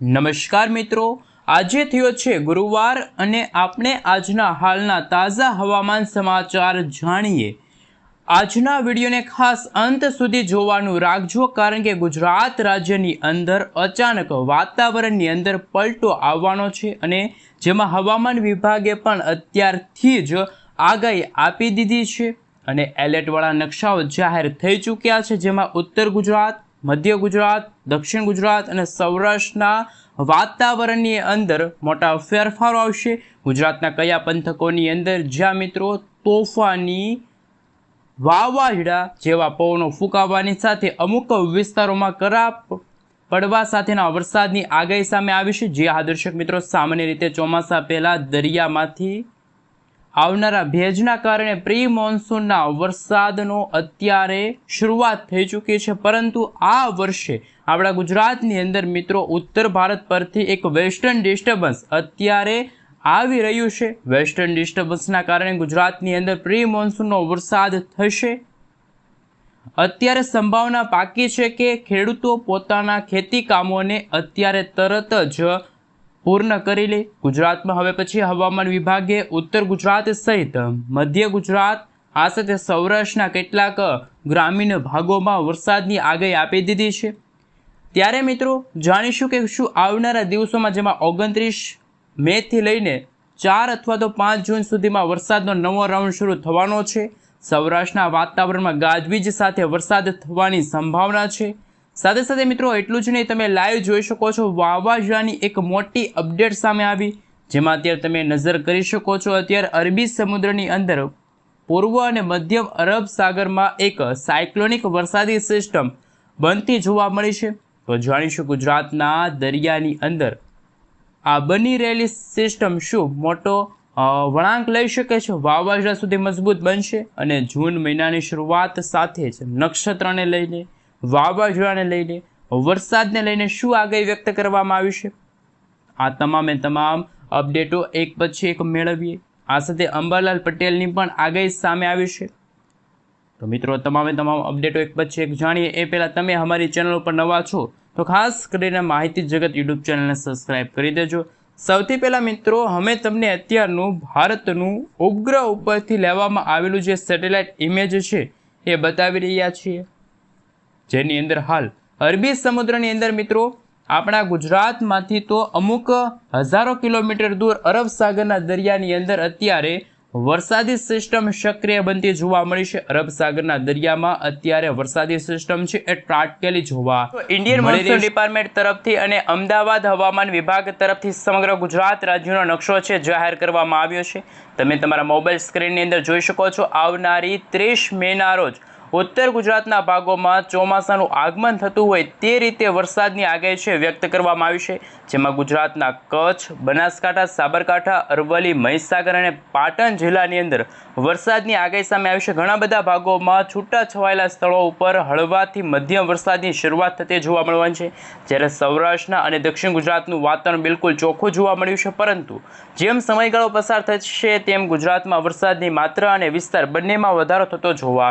નમસ્કાર મિત્રો, આજે થયો છે ગુરુવાર અને આપણે આજના હાલના તાજા હવામાન સમાચાર જાણીએ। આજના વિડીયોને ખાસ અંત સુધી જોવાનું રાખજો, કારણ કે ગુજરાત રાજ્યની અંદર અચાનક વાતાવરણની અંદર પલટો આવવાનો છે અને જેમાં હવામાન વિભાગે પણ અત્યારથી જ આગાહી આપી દીધી છે અને એલર્ટવાળા નકશાઓ જાહેર થઈ ચૂક્યા છે, જેમાં ઉત્તર ગુજરાત, મધ્ય ગુજરાત, દક્ષિણ ગુજરાત અને સૌરાષ્ટ્રના વાતાવરણની અંદર મોટા ફેરફારો આવશે। ગુજરાતના કયા પંથકોની અંદર જ્યાં મિત્રો તોફાની વાવાઝોડા જેવા પવનો ફૂંકાવાની સાથે અમુક વિસ્તારોમાં કરા પડવા સાથેના વરસાદની આગાહી સામે આવી છે। જે આ દર્શક મિત્રો સામાન્ય રીતે ચોમાસા પહેલાં દરિયામાંથી આવનારા ભેજના કારણે પ્રી મોન્સૂનના વરસાદનો અત્યારે શરૂઆત થઈ ચૂકી છે, પરંતુ આ વર્ષે આપણા ગુજરાતની અંદર મિત્રો ઉત્તર ભારત પરથી એક વેસ્ટર્ન ડિસ્ટર્બન્સ અત્યારે આવી રહ્યું છે। વેસ્ટર્ન ડિસ્ટર્બન્સના કારણે ગુજરાતની અંદર પ્રી મોન્સૂનનો વરસાદ થશે। અત્યારે સંભાવના પાકી છે કે ખેડૂતો પોતાના ખેતી કામોને અત્યારે તરત જ પૂર્ણ કરી લે। ગુજરાતમાં હવે પછી હવામાન વિભાગે ઉત્તર ગુજરાત સહિત મધ્ય ગુજરાત આ સાથે સૌરાષ્ટ્રના કેટલાક ગ્રામીણ ભાગોમાં વરસાદની આગાહી આપી દીધી છે। ત્યારે મિત્રો જાણીશું કે શું આવનારા દિવસોમાં, જેમાં 29 મેથી લઈને 4 અથવા તો 5 જૂન સુધીમાં વરસાદનો નવો રાઉન્ડ શરૂ થવાનો છે। સૌરાષ્ટ્રના વાતાવરણમાં ગાજવીજ સાથે વરસાદ થવાની સંભાવના છે। સાથે સાથે મિત્રો એટલું જ નહીં, તમે લાઈવ જોઈ શકો છો વાવાઝોડાની એક મોટી અપડેટ સામે આવી, જેમાં અત્યારે તમે નજર કરી શકો છો। અત્યારે અરબી સમુદ્રની અંદર પૂર્વ અને મધ્યમ અરબ સાગરમાં એક સાયક્લોનિક વરસાદી સિસ્ટમ બનતી જોવા મળી છે। તો જાણીશું ગુજરાતના દરિયાની અંદર આ બની રહેલી સિસ્ટમ શું મોટો વળાંક લઈ શકે છે, વાવાઝોડા સુધી મજબૂત બનશે અને જૂન મહિનાની શરૂઆત સાથે જ નક્ષત્રને લઈને, વાવાઝોડાને લઈને, વરસાદને લઈને શું આગાહી વ્યક્ત કરવામાં આવી છે, આ તમામે તમામ અપડેટો એક પછી એક મેળવીએ। આ સાથે અંબાલાલ પટેલની પણ આગાહી સામે આવી છે। તો મિત્રો તમામે તમામ અપડેટો એક પછી એક જાણીએ એ પહેલાં તમે અમારી ચેનલ ઉપર નવા છો તો ખાસ કરીને માહિતી જગત યુટ્યુબ ચેનલને સબસ્ક્રાઈબ કરી દેજો। સૌથી પહેલાં મિત્રો અમે તમને અત્યારનું ભારતનું ઉપગ્રહ ઉપરથી લેવામાં આવેલું જે સેટેલાઇટ ઇમેજ છે એ બતાવી રહ્યા છીએ, જેની અંદર હાલ અરબી સમુદ્રની અંદર મિત્રો આપણા ગુજરાતમાંથી તો અમુક હજારો કિલોમીટર દૂર અરબ સાગરના દરિયાની અંદર અત્યારે વરસાદી સિસ્ટમ સક્રિય બનતી જોવા મળી છે। અરબ સાગરના દરિયામાં અત્યારે વરસાદી સિસ્ટમ છે એ ત્રાટકેલી જોવા ઇન્ડિયન મોન્સૂન ડિપાર્ટમેન્ટ તરફથી અને અમદાવાદ હવામાન વિભાગ તરફથી સમગ્ર ગુજરાત રાજ્યનો નકશો છે જાહેર કરવામાં આવ્યો છે। તમે તમારા મોબાઈલ સ્ક્રીનની અંદર જોઈ શકો છો। આવનારી 30 મેના રોજ ઉત્તર ગુજરાતના ભાગોમાં ચોમાસાનું આગમન થતું હોય તે રીતે વરસાદની આગાહી છે વ્યક્ત કરવામાં આવી છે, જેમાં ગુજરાતના કચ્છ, બનાસકાંઠા, સાબરકાંઠા, અરવલ્લી, મહીસાગર અને પાટણ જિલ્લાની અંદર વરસાદની આગાહી સામે આવી છે। ઘણા બધા ભાગોમાં છૂટાછવાયેલા સ્થળો ઉપર હળવાથી મધ્યમ વરસાદની શરૂઆત થતી જોવા મળવાની છે, જ્યારે સૌરાષ્ટ્રના અને દક્ષિણ ગુજરાતનું વાતાવરણ બિલકુલ ચોખ્ખું જોવા મળ્યું છે, પરંતુ જેમ સમયગાળો પસાર થશે તેમ ગુજરાતમાં વરસાદની માત્રા અને વિસ્તાર બંનેમાં વધારો થતો જોવા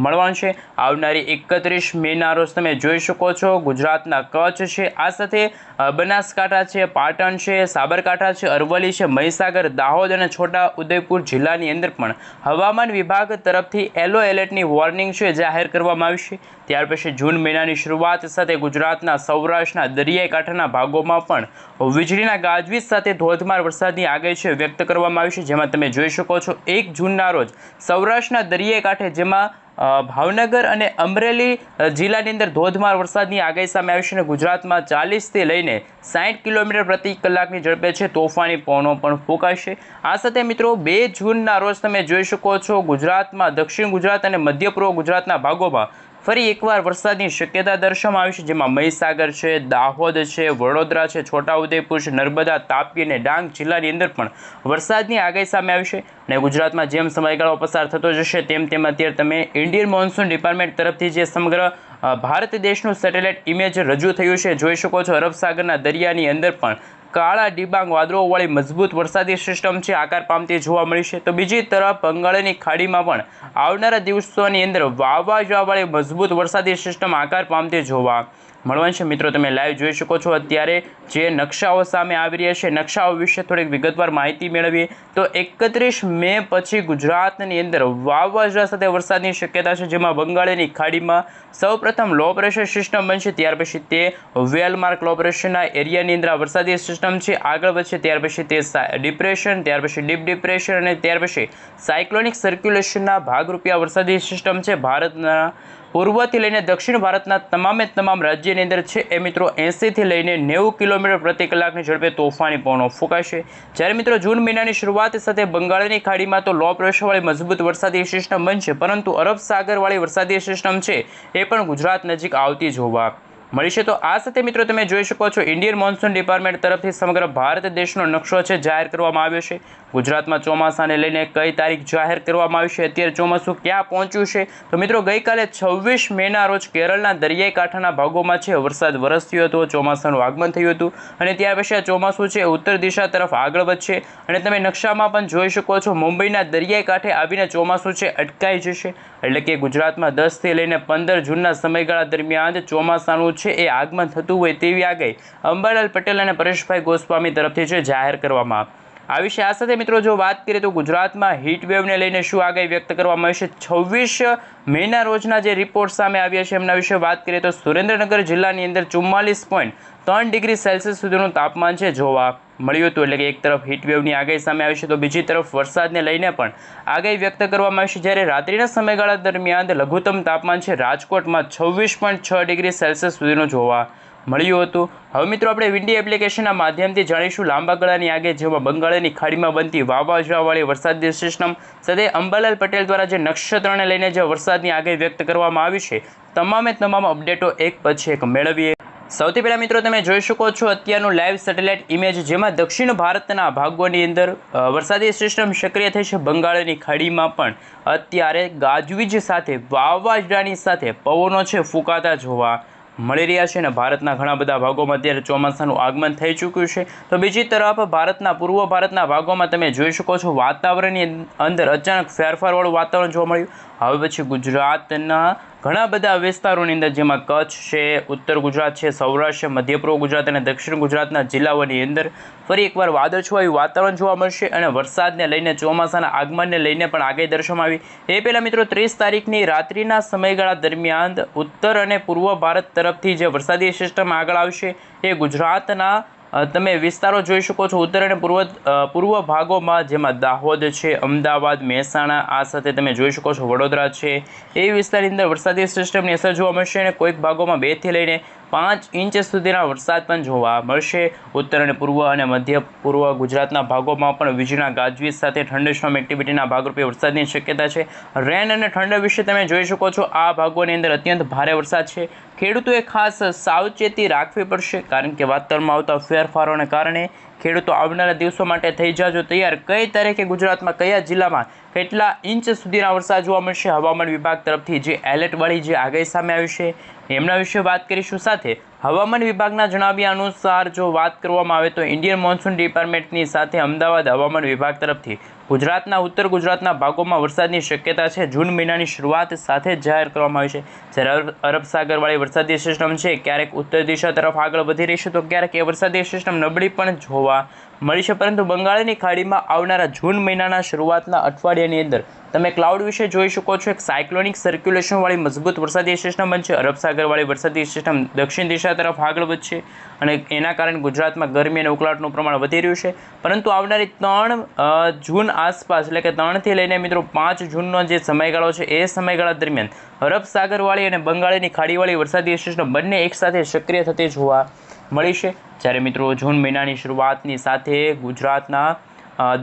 મળવાનું છે। આવનારી 31 મેના રોજ તમે જોઈ શકો છો ગુજરાતના કચ્છ છે, આ સાથે બનાસકાંઠા છે, પાટણ છે, સાબરકાંઠા છે, અરવલ્લી છે, મહીસાગર, દાહોદ અને છોટા ઉદેપુર જિલ્લાની અંદર પણ હવામાન વિભાગ તરફથી યલો એલર્ટની વોર્નિંગ છે જાહેર કરવામાં આવી છે। ત્યાર પછી જૂન મહિનાની શરૂઆત સાથે ગુજરાતના સૌરાષ્ટ્રના દરિયાઈ કાંઠાના ભાગોમાં પણ વીજળીના ગાજવીજ સાથે ધોધમાર વરસાદની આગાહી છે વ્યક્ત કરવામાં આવી છે, જેમાં તમે જોઈ શકો છો 1 જૂનના રોજ સૌરાષ્ટ્રના દરિયાઈ કાંઠે, જેમાં ભાવનગર અને અમરેલી જિલ્લાની અંદર ધોધમાર વરસાદની આગાહી સામે આવી છે અને ગુજરાતમાં 40થી લઈને 60 કિલોમીટર પ્રતિ કલાકની ઝડપે છે તોફાની પવનો પણ ફૂંકાશે। આ સાથે મિત્રો 2 જૂનના રોજ તમે જોઈ શકો છો ગુજરાતમાં દક્ષિણ ગુજરાત અને મધ્ય પૂર્વ ગુજરાતના ભાગોમાં ફરી એકવાર વરસાદની શક્યતા દર્શાવવામાં આવી છે, જેમાં મહીસાગર છે, દાહોદ છે, વડોદરા છે, છોટાઉદેપુર છે, નર્મદા, તાપી અને ડાંગ જિલ્લાની અંદર પણ વરસાદની આગાહી સામે આવી છે। અને ગુજરાતમાં જેમ સમયગાળો પસાર થતો જશે તેમ અત્યારે તમે ઇન્ડિયન મોન્સૂન ડિપાર્ટમેન્ટ તરફથી જે સમગ્ર ભારત દેશનું સેટેલાઇટ ઇમેજ રજૂ થયું છે જોઈ શકો છો। અરબ સાગરના દરિયાની અંદર પણ કાળા ડિબાંગ વાદળોવાળી મજબૂત વરસાદી સિસ્ટમ છે આકાર પામતી જોવા મળી છે। તો બીજી તરફ બંગાળની ખાડીમાં પણ આવનારા દિવસોની અંદર વાવાઝોડાવાળી મજબૂત વરસાદી સિસ્ટમ આકાર પામતી જોવા મળવાનું છે। મિત્રો તમે લાઈવ જોઈ શકો છો અત્યારે જે નકશાઓ સામે આવી રહ્યા છે, નકશાઓ વિશે થોડીક વિગતવાર માહિતી મેળવીએ તો 31 મે પછી ગુજરાતની અંદર વાવાઝોડા સાથે વરસાદની શક્યતા છે, જેમાં બંગાળની ખાડીમાં સૌપ્રથમ લો પ્રેશર સિસ્ટમ બનશે, ત્યાર પછી તે વેલમાર્ક લો પ્રેશરના એરિયાની અંદર આ વરસાદી સિસ્ટમ છે આગળ વધશે, ત્યાર પછી તે ડિપ્રેશન, ત્યાર પછી ડીપ ડિપ્રેશન અને ત્યાર પછી સાયક્લોનિક સર્ક્યુલેશનના ભાગરૂપે આ વરસાદી સિસ્ટમ છે ભારતના પૂર્વથી લઈને દક્ષિણ ભારતના તમામ રાજ્યની અંદર છે એ મિત્રો 80 થી લઈને 90 કિલોમીટર પ્રતિ કલાકની ઝડપે તોફાની પવનો ફૂંકાશે। જ્યારે મિત્રો જૂન મહિનાની શરૂઆત સાથે બંગાળની ખાડીમાં તો લો પ્રેશરવાળી મજબૂત વરસાદી સિસ્ટમ બનશે, પરંતુ અરબ સાગરવાળી વરસાદી સિસ્ટમ છે એ પણ ગુજરાત નજીક આવતી જોવા મળી છે। તો આ સાથે મિત્રો તમે જોઈ શકો છો ઇન્ડિયન મોન્સૂન ડિપાર્ટમેન્ટ તરફથી સમગ્ર ભારત દેશનો નકશો છે જાહેર કરવામાં આવ્યો છે। ગુજરાતમાં ચોમાસાને લઈને કઈ તારીખ જાહેર કરવામાં આવી છે, અત્યારે ચોમાસું ક્યાં પહોંચ્યું છે, તો મિત્રો ગઈકાલે 26 મેના રોજ કેરળના દરિયાઈ કાંઠાના ભાગોમાં છે વરસાદ વરસ્યો હતો, ચોમાસાનું આગમન થયું હતું અને ત્યાર પછી આ ચોમાસું છે ઉત્તર દિશા તરફ આગળ વધશે અને તમે નકશામાં પણ જોઈ શકો છો મુંબઈના દરિયાઈ કાંઠે આવીને ચોમાસું છે અટકાઈ જશે, એટલે કે ગુજરાતમાં 10 થી લઈને 15 જૂનના સમયગાળા દરમિયાન ચોમાસાનું છે એ આગમન થતું હોય તેવી આગાહી અંબાલાલ પટેલ અને પરેશભાઈ ગોસ્વામી તરફથી છે જાહેર કરવામાં આવી છે। આ સાથે મિત્રો જો વાત કરીએ તો ગુજરાતમાં હીટ વેવને લઈને શું આગાહી વ્યક્ત કરવામાં આવી છે, 26 મેના રોજના જે રિપોર્ટ સામે આવ્યા છે એમના વિશે વાત કરીએ તો સુરેન્દ્રનગર જિલ્લાની અંદર 44.3 ડિગ્રી સેલ્સિયસ સુધીનું તાપમાન છે જોવા મળ્યું હતું, એટલે કે એક તરફ હીટ વેવની આગાહી સામે આવી છે તો બીજી તરફ વરસાદને લઈને પણ આગાહી વ્યક્ત કરવામાં આવી છે। જ્યારે રાત્રિના સમયગાળા દરમિયાન લઘુત્તમ તાપમાન છે રાજકોટમાં 26.6 ડિગ્રી સેલ્સિયસ સુધીનું જોવા મળ્યું હતું। હવે મિત્રો આપણે વિન્ડી એપ્લિકેશનના માધ્યમથી જાણીશું લાંબા ગાળાની આગાહી, જેમાં બંગાળની ખાડીમાં બનતી વાવાઝોડાવાળી વરસાદી સિસ્ટમ સાથે અંબાલાલ પટેલ દ્વારા જે નક્ષત્રને લઈને જે વરસાદની આગાહી વ્યક્ત કરવામાં આવી છે તમામ અપડેટો એક પછી એક મેળવીએ। સૌથી પહેલાં મિત્રો તમે જોઈ શકો છો અત્યારનું લાઈવ સેટેલાઇટ ઇમેજ, જેમાં દક્ષિણ ભારતના ભાગોની અંદર વરસાદી સિસ્ટમ સક્રિય થઈ છે। બંગાળની ખાડીમાં પણ અત્યારે ગાજવીજ સાથે વાવાઝોડાની સાથે પવનો છે ફૂંકાતા જોવા મળી રહ્યા છે અને ભારતના ઘણા બધા ભાગોમાં અત્યારે ચોમાસાનું આગમન થઈ ચૂક્યું છે। તો બીજી તરફ ભારતના પૂર્વ ભારતના ભાગોમાં તમે જોઈ શકો છો વાતાવરણની અંદર અચાનક ફેરફારવાળું વાતાવરણ જોવા મળ્યું। હવે પછી ગુજરાતના ઘણા બધા વિસ્તારોની અંદર, જેમાં કચ્છ છે, ઉત્તર ગુજરાત છે, સૌરાષ્ટ્ર, મધ્ય પૂર્વ ગુજરાત અને દક્ષિણ ગુજરાતના જિલ્લાઓની અંદર ફરી એકવાર વાદળછાયું વાતાવરણ જોવા મળશે અને વરસાદને લઈને ચોમાસાના આગમનને લઈને પણ આગાહી દર્શાવવામાં આવી। એ પહેલાં મિત્રો 30 તારીખની રાત્રિના સમયગાળા દરમિયાન ઉત્તર અને પૂર્વ ભારત તરફથી જે વરસાદી સિસ્ટમ આગળ આવશે એ ગુજરાતના તમે વિસ્તારો જોઈ શકો છો ઉત્તર અને પૂર્વ ભાગોમાં, જેમાં દાહોદ છે, અમદાવાદ, મહેસાણા, આ સાથે તમે જોઈ શકો છો વડોદરા છે, એ વિસ્તારની અંદર વરસાદી સિસ્ટમની અસર જોવા મળશે અને કોઈક ભાગોમાં 2 થી લઈને 5 ઇંચ સુધીના વરસાદ પણ જોવા મળશે। ઉત્તર અને પૂર્વ અને મધ્ય પૂર્વ ગુજરાતના ભાગોમાં પણ વીજળીના ગાજવીજ સાથે થંડરસ્ટોર્મ એક્ટિવિટીના ભાગરૂપે વરસાદની શક્યતા છે। રેન અને ઠંડક વિશે તમે જોઈ શકો છો આ ભાગોની અંદર અત્યંત ભારે વરસાદ છે। ખેડૂતોએ ખાસ સાવચેતી રાખવી પડશે, કારણ કે વાતાવરણમાં આવતા ફેરફારોને કારણે ખેડૂતો આવનારા દિવસો માટે થઈ જાજો તૈયાર, કઈ તારીખે ગુજરાતમાં કયા જિલ્લામાં કેટલા ઇંચ સુધીના વરસાદ જોવા મળશે હવામાન વિભાગ તરફથી જે એલર્ટવાળી જે આગાહી સામે આવી છે એમના વિશે વાત કરીશું। સાથે હવામાન વિભાગના જણાવ્યા અનુસાર જો વાત કરવામાં આવે તો ઇન્ડિયન મોન્સૂન ડિપાર્ટમેન્ટની સાથે અમદાવાદ હવામાન વિભાગ તરફથી ગુજરાતના ઉત્તર ગુજરાતના ભાગોમાં વરસાદની શક્યતા છે જૂન મહિનાની શરૂઆત સાથે જ જાહેર કરવામાં આવી છે। જ્યારે અરબ સાગરવાળી વરસાદી સિસ્ટમ છે ક્યારેક ઉત્તર દિશા તરફ આગળ વધી રહી છે તો ક્યારેક એ વરસાદી સિસ્ટમ નબળી પણ જોવા મળી છે, પરંતુ બંગાળની ખાડીમાં આવનારા જૂન મહિનાના શરૂઆતના અઠવાડિયાની અંદર તમે ક્લાઉડ વિશે જોઈ શકો છો। એક સાયક્લોનિક સર્ક્યુલેશનવાળી મજબૂત વરસાદી સિસ્ટમ બનશે, અરબ સાગરવાળી વરસાદી સિસ્ટમ દક્ષિણ દિશા તરફ આગળ વધશે અને એના કારણે ગુજરાતમાં ગરમી અને ઉકળાટનું પ્રમાણ વધી રહ્યું છે, પરંતુ આવનારી 3 જૂન આસપાસ, એટલે કે 3 થી લઈને મિત્રો 5 જૂનનો જે સમયગાળો છે એ સમયગાળા દરમિયાન અરબ સાગરવાળી અને બંગાળની ખાડીવાળી વરસાદી સિસ્ટમ બંને એકસાથે સક્રિય થતી જોવા મળી છે। જ્યારે મિત્રો જૂન મહિનાની શરૂઆતની સાથે ગુજરાતના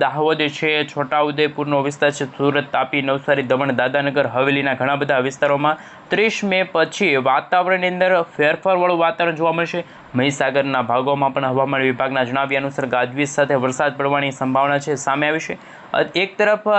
દાહોદ છે, છોટાઉદેપુરનો વિસ્તાર છે, સુરત, તાપી, નવસારી, દમણ, દાદરાનગર હવેલીના ઘણા બધા વિસ્તારોમાં 30 મે પછી વાતાવરણની અંદર ફેરફારવાળું વાતાવરણ જોવા મળશે। મહીસાગરના ભાગોમાં પણ હવામાન વિભાગના જણાવ્યા અનુસાર ગાજવીજ સાથે વરસાદ પડવાની સંભાવના છે સામે આવી છે। એક તરફ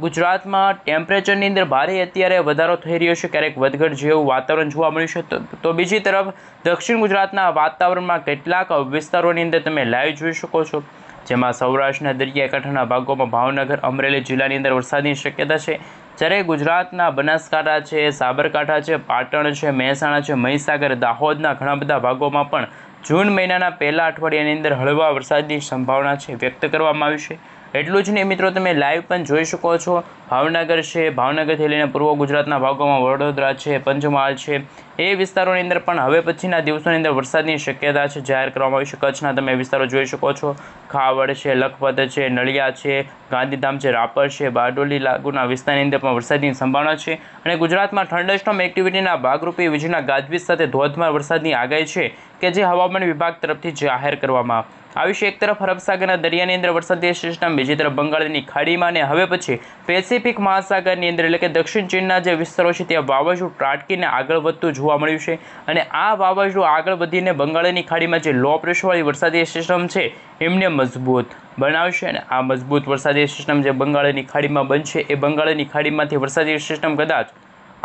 ગુજરાતમાં ટેમ્પરેચરની અંદર ભારે અત્યારે વધારો થઈ રહ્યો છે, ક્યારેક વધઘટ જેવું વાતાવરણ જોવા મળ્યું છે, તો બીજી તરફ દક્ષિણ ગુજરાતના વાતાવરણમાં કેટલાક વિસ્તારોની અંદર તમે લાઈવ જોઈ શકો છો, જેમાં સૌરાષ્ટ્રના દરિયાકાંઠાના ભાગોમાં ભાવનગર, અમરેલી જિલ્લાની અંદર વરસાદની શક્યતા છે। જ્યારે ગુજરાતના બનાસકાંઠા છે, સાબરકાંઠા છે, પાટણ છે, મહેસાણા છે, મહીસાગર, દાહોદના ઘણા બધા ભાગોમાં પણ જૂન મહિનાના પહેલા અઠવાડિયાની અંદર હળવા વરસાદની સંભાવના છે વ્યક્ત કરવામાં આવી છે. એટલું જ નહીં મિત્રો, તમે લાઈવ પણ જોઈ શકો છો. ભાવનગર છે, ભાવનગરથી લઈને પૂર્વ ગુજરાતના ભાગોમાં વડોદરા છે, પંચમહાલ છે, એ વિસ્તારોની અંદર પણ હવે પછીના દિવસોની અંદર વરસાદની શક્યતા છે જાહેર કરવામાં આવી છે. કચ્છના તમે વિસ્તારો જોઈ શકો છો. ખાવડ છે, લખપત છે, નળિયા છે, ગાંધીધામ છે, રાપર છે, બારડોલી લાગુના વિસ્તારની અંદર પણ વરસાદની સંભાવના છે. અને ગુજરાતમાં થંડરસ્ટોર્મ એક્ટિવિટીના ભાગરૂપે વીજળીના ગાજવીજ સાથે ધોધમાર વરસાદની આગાહી છે કે જે હવામાન વિભાગ તરફથી જાહેર કરવામાં આવી છે. એક તરફ અરબ સાગરના દરિયાની અંદર વરસાદી સિસ્ટમ, બીજી તરફ બંગાળની ખાડીમાં અને હવે પછી પેસિફિક મહાસાગરની અંદર એટલે કે દક્ષિણ ચીનના જે વિસ્તારો છે ત્યાં વાવાઝોડું ત્રાટકીને આગળ વધતું જોવા મળ્યું છે. અને આ વાવાઝોડું આગળ વધીને બંગાળની ખાડીમાં જે લો પ્રેશરવાળી વરસાદી સિસ્ટમ છે એમને મજબૂત બનાવશે. અને આ મજબૂત વરસાદી સિસ્ટમ જે બંગાળની ખાડીમાં બનશે એ બંગાળની ખાડીમાંથી વરસાદી સિસ્ટમ કદાચ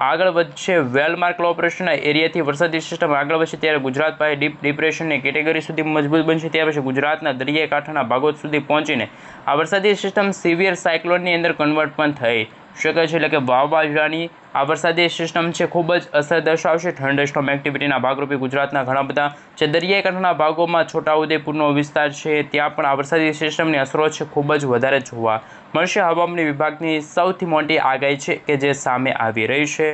આગળ વધશે. વેલમાર્ક લો પ્રેશરના એરિયાથી વરસાદી સિસ્ટમ આગળ વધશે ત્યારે ગુજરાત પાસે ડીપ ડિપ્રેશનની કેટેગરી સુધી મજબૂત બનશે. ત્યાર પછી ગુજરાતના દરિયાઈ કાંઠાના ભાગો સુધી પહોંચીને આ વરસાદી સિસ્ટમ સિવિયર સાયક્લોનની અંદર કન્વર્ટ પણ થઈ શકે છે. એટલે કે વાવાઝોડાની આ વરસાદી સિસ્ટમ છે ખૂબ જ અસર દર્શાવશે. થંડરસ્ટોર્મ એક્ટિવિટીના ભાગરૂપે ગુજરાતના ઘણા બધા જે દરિયાઈ કાંઠાના ભાગોમાં છોટાઉદેપુરનો વિસ્તાર છે ત્યાં પણ આ વરસાદી સિસ્ટમની અસરો છે ખૂબ જ વધારે જોવા મળશે. હવામાન વિભાગની સૌથી મોટી આગાહી છે કે જે સામે આવી રહી છે.